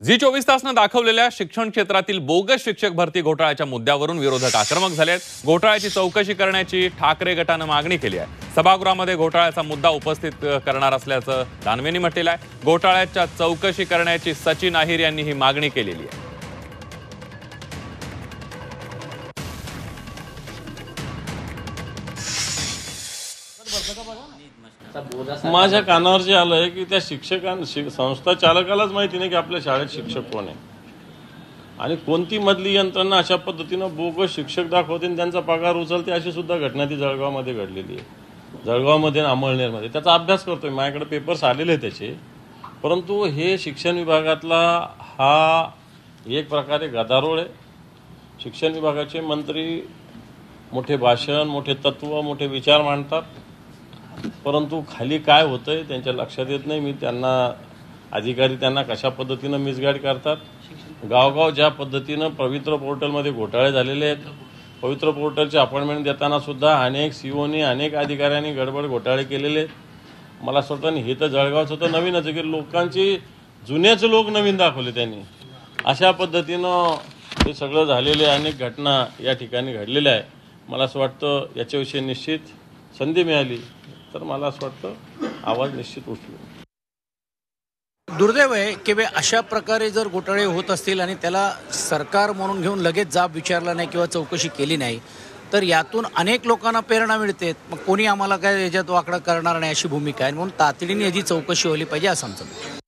Zee 24 तासनं दाखवलेल्या शिक्षण क्षेत्रातील बोगस शिक्षक भरती घोटाळ्याच्या मुद्द्यावरून विरोधक आक्रमक झाले आहेत। घोटाळ्याची चौकशी करण्याची ठाकरे गटानं मागणी केली आहे। सभागृहामध्ये घोटाळ्याचा मुद्दा उपस्थित करणार असल्याचं दानवेंनी म्हटलं आहे। घोटाळ्याच्या चौकशी करण्याची सचिन अहिर यांनी ही मागणी केलेली आहे। माझ्या कानावर जे आलंय की त्या संस्था चालकालाच माहिती नाही की आपल्या शाळेत शिक्षक कोण आहे आणि कोणती मधली यंत्रणा अशा पद्धतीनं बोगस शिक्षक दाखवते आणि त्यांचा पगार उचलते, अशी सुद्धा घटना ती जळगावमध्ये घडलेली आहे। जळगावमध्ये आणि अमळनेरमध्ये त्याचा अभ्यास करतोय, माझ्याकडे पेपर्स आलेले आहेत त्याचे। परंतु हे शिक्षण विभागातला हा एक प्रकारे गदारोळ आहे। शिक्षण विभागाचे मंत्री मोठे भाषण, मोठे तत्व, मोठे विचार मांडतात, परंतु खाली काय होतंय त्यांच्या लक्षात येत नाही। मी अधिकारी त्यांना कशा पद्धतीनं मिसगाईड करतात। गावगाव ज्या पद्धतीनं पवित्र पोर्टलमध्ये घोटाळे झालेले आहेत, पवित्र पोर्टलचे अपॉइंटमेंट देताना सुद्धा अनेक सीओनी, अनेक अधिकाऱ्यांनी गडबड घोटाळे केलेले आहेत। मला असं वाटतं हे तर जळगावचं तर नवीनच आहे की लोकांची जुनेच लोक नवीन दाखवले त्यांनी। अशा पद्धतीनं हे सगळं झालेले अनेक घटना या ठिकाणी घडलेल्या आहे। मला असं वाटतं याच्याविषयी निश्चित संधी मिळाली तर मला असं वाटतं आवाज निश्चित उठलो। दुर्दैव आहे की अशा प्रकारे जर घोटाळे होत असतील आणि त्याला सरकार म्हणून घेऊन लगेच जाब विचारला नाही किंवा चौकशी केली नाही तर यातून अनेक लोकांना प्रेरणा मिळते। मग कोणी आम्हाला काय याच्यात वाकडा करणार नाही अशी भूमिका आहे, म्हणून तातडीने याची चौकशी व्हायला पाहिजे असं आमचं